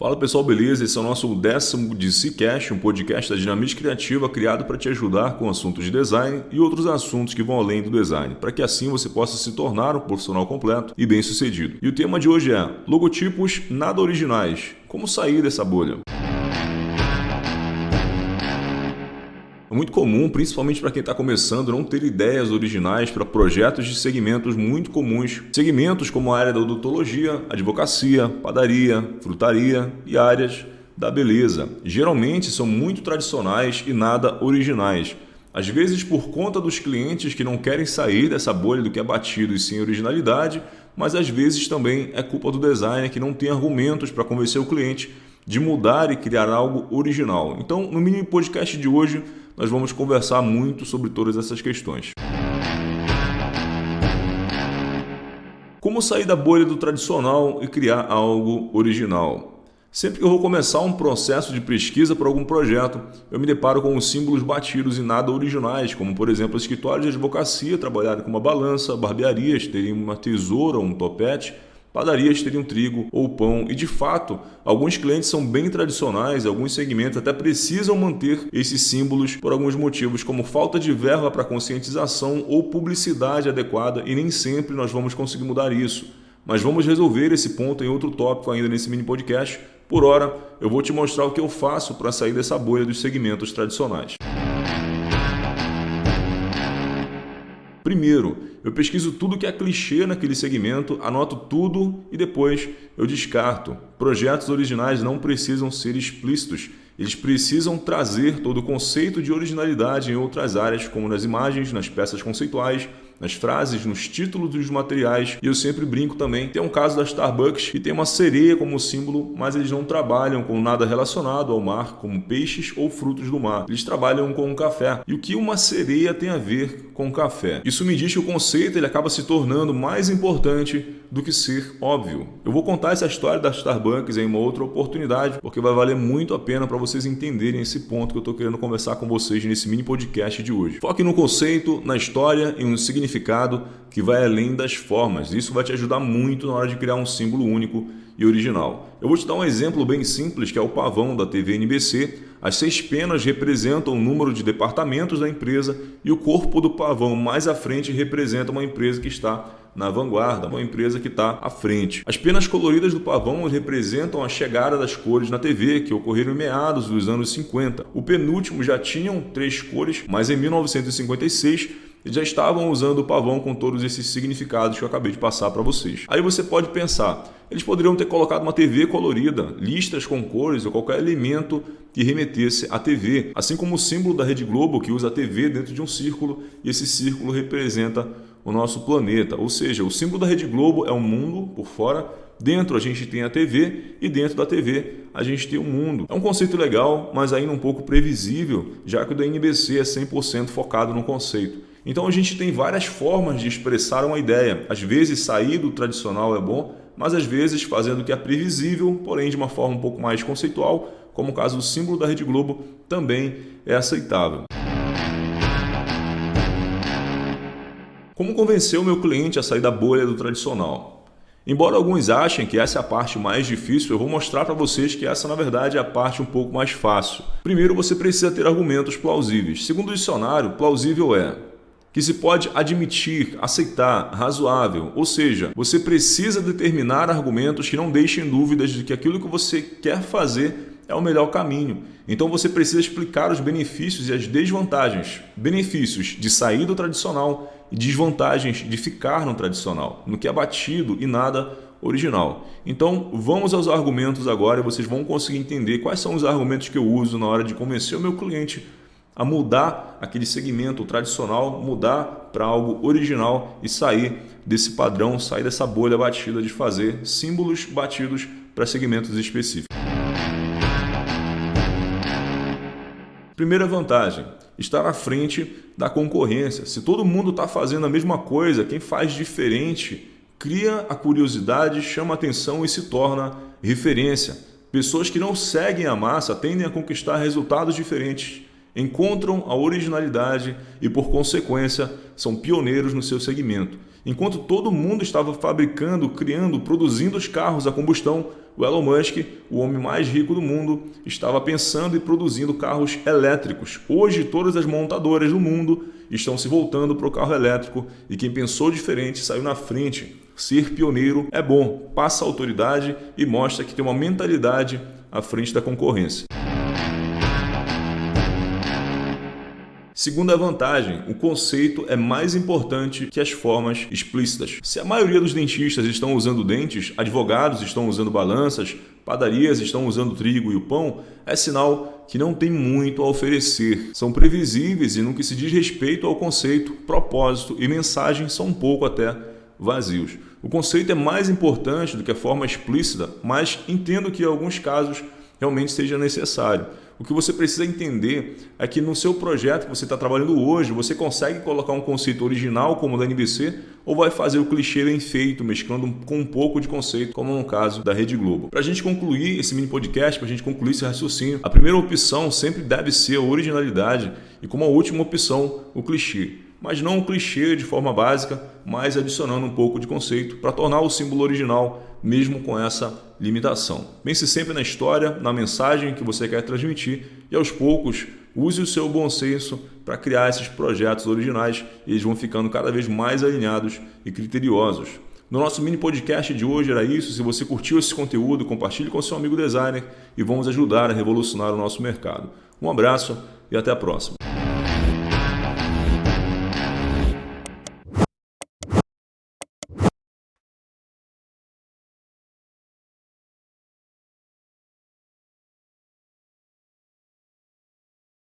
Fala pessoal, beleza? Esse é o nosso 10º DCcast, um podcast da Dinamite Criativa criado para te ajudar com assuntos de design e outros assuntos que vão além do design, para que assim você possa se tornar um profissional completo e bem-sucedido. E o tema de hoje é logotipos nada originais. Como sair dessa bolha? É muito comum, principalmente para quem está começando, não ter ideias originais para projetos de segmentos muito comuns. Segmentos como a área da odontologia, advocacia, padaria, frutaria e áreas da beleza. Geralmente são muito tradicionais e nada originais. Às vezes por conta dos clientes que não querem sair dessa bolha do que é batido e sim originalidade, mas às vezes também é culpa do designer que não tem argumentos para convencer o cliente de mudar e criar algo original. Então, no mini podcast de hoje, nós vamos conversar muito sobre todas essas questões. Como sair da bolha do tradicional e criar algo original? Sempre que eu vou começar um processo de pesquisa para algum projeto, eu me deparo com os símbolos batidos e nada originais, como por exemplo, escritórios de advocacia trabalharem com uma balança, barbearias terem uma tesoura ou um topete, padarias teriam trigo ou pão e, de fato, alguns clientes são bem tradicionais, alguns segmentos até precisam manter esses símbolos por alguns motivos, como falta de verba para conscientização ou publicidade adequada, e nem sempre nós vamos conseguir mudar isso. Mas vamos resolver esse ponto em outro tópico ainda nesse mini podcast. Por hora, eu vou te mostrar o que eu faço para sair dessa bolha dos segmentos tradicionais. Primeiro, eu pesquiso tudo que é clichê naquele segmento, anoto tudo e depois eu descarto. Projetos originais não precisam ser explícitos, eles precisam trazer todo o conceito de originalidade em outras áreas, como nas imagens, nas peças conceituais, nas frases, nos títulos dos materiais. E eu sempre brinco também. Tem um caso da Starbucks que tem uma sereia como símbolo, mas eles não trabalham com nada relacionado ao mar, como peixes ou frutos do mar. Eles trabalham com café. E o que uma sereia tem a ver com café? Isso me diz que o conceito ele acaba se tornando mais importante do que ser óbvio. Eu vou contar essa história da Starbucks em uma outra oportunidade, porque vai valer muito a pena para vocês entenderem esse ponto que eu estou querendo conversar com vocês nesse mini podcast de hoje. Foque no conceito, na história e no significado que vai além das formas. Isso vai te ajudar muito na hora de criar um símbolo único e original. Eu vou te dar um exemplo bem simples, que é o pavão da TV NBC. As 6 penas representam o número de departamentos da empresa e o corpo do pavão mais à frente representa uma empresa que está na vanguarda, uma empresa que está à frente. As penas coloridas do pavão representam a chegada das cores na TV, que ocorreram em meados dos anos 50. O penúltimo já tinham 3 cores, mas em 1956 eles já estavam usando o pavão com todos esses significados que eu acabei de passar para vocês. Aí você pode pensar, eles poderiam ter colocado uma TV colorida, listas com cores ou qualquer elemento que remetesse à TV, assim como o símbolo da Rede Globo, que usa a TV dentro de um círculo, e esse círculo representa o nosso planeta. Ou seja, o símbolo da Rede Globo é o mundo por fora, dentro a gente tem a TV e dentro da TV a gente tem o mundo. É um conceito legal, mas ainda um pouco previsível, já que o da NBC é 100% focado no conceito. Então a gente tem várias formas de expressar uma ideia. Às vezes sair do tradicional é bom, mas às vezes fazendo o que é previsível, porém de uma forma um pouco mais conceitual, como o caso do símbolo da Rede Globo, também é aceitável. Como convencer o meu cliente a sair da bolha do tradicional? Embora alguns achem que essa é a parte mais difícil, eu vou mostrar para vocês que essa na verdade é a parte um pouco mais fácil. Primeiro, você precisa ter argumentos plausíveis. Segundo o dicionário, plausível é que se pode admitir, aceitar, razoável, ou seja, você precisa determinar argumentos que não deixem dúvidas de que aquilo que você quer fazer é o melhor caminho. Então você precisa explicar os benefícios e as desvantagens. Benefícios de sair do tradicional e desvantagens de ficar no tradicional, no que é batido e nada original. Então vamos aos argumentos agora e vocês vão conseguir entender quais são os argumentos que eu uso na hora de convencer o meu cliente a mudar aquele segmento tradicional, mudar para algo original e sair desse padrão, sair dessa bolha batida de fazer símbolos batidos para segmentos específicos. Primeira vantagem, estar à frente da concorrência. Se todo mundo está fazendo a mesma coisa, quem faz diferente cria a curiosidade, chama a atenção e se torna referência. Pessoas que não seguem a massa tendem a conquistar resultados diferentes. encontram a originalidade e, por consequência, são pioneiros no seu segmento. Enquanto todo mundo estava fabricando, criando, produzindo os carros a combustão, o Elon Musk, o homem mais rico do mundo, estava pensando e produzindo carros elétricos. Hoje, todas as montadoras do mundo estão se voltando para o carro elétrico e quem pensou diferente saiu na frente. Ser pioneiro é bom, passa autoridade e mostra que tem uma mentalidade à frente da concorrência. Segunda vantagem, o conceito é mais importante que as formas explícitas. Se a maioria dos dentistas estão usando dentes, advogados estão usando balanças, padarias estão usando trigo e o pão, é sinal que não tem muito a oferecer. São previsíveis e no que se diz respeito ao conceito, propósito e mensagem são um pouco até vazios. O conceito é mais importante do que a forma explícita, mas entendo que em alguns casos realmente seja necessário. O que você precisa entender é que no seu projeto que você está trabalhando hoje, você consegue colocar um conceito original como o da NBC ou vai fazer o clichê bem feito, mesclando com um pouco de conceito, como no caso da Rede Globo. Para a gente concluir esse mini podcast, para a gente concluir esse raciocínio, a primeira opção sempre deve ser a originalidade e como a última opção, o clichê. Mas não um clichê de forma básica, mas adicionando um pouco de conceito para tornar o símbolo original, mesmo com essa limitação. Pense sempre na história, na mensagem que você quer transmitir e aos poucos use o seu bom senso para criar esses projetos originais e eles vão ficando cada vez mais alinhados e criteriosos. No nosso mini podcast de hoje era isso. Se você curtiu esse conteúdo, compartilhe com seu amigo designer e vamos ajudar a revolucionar o nosso mercado. Um abraço e até a próxima.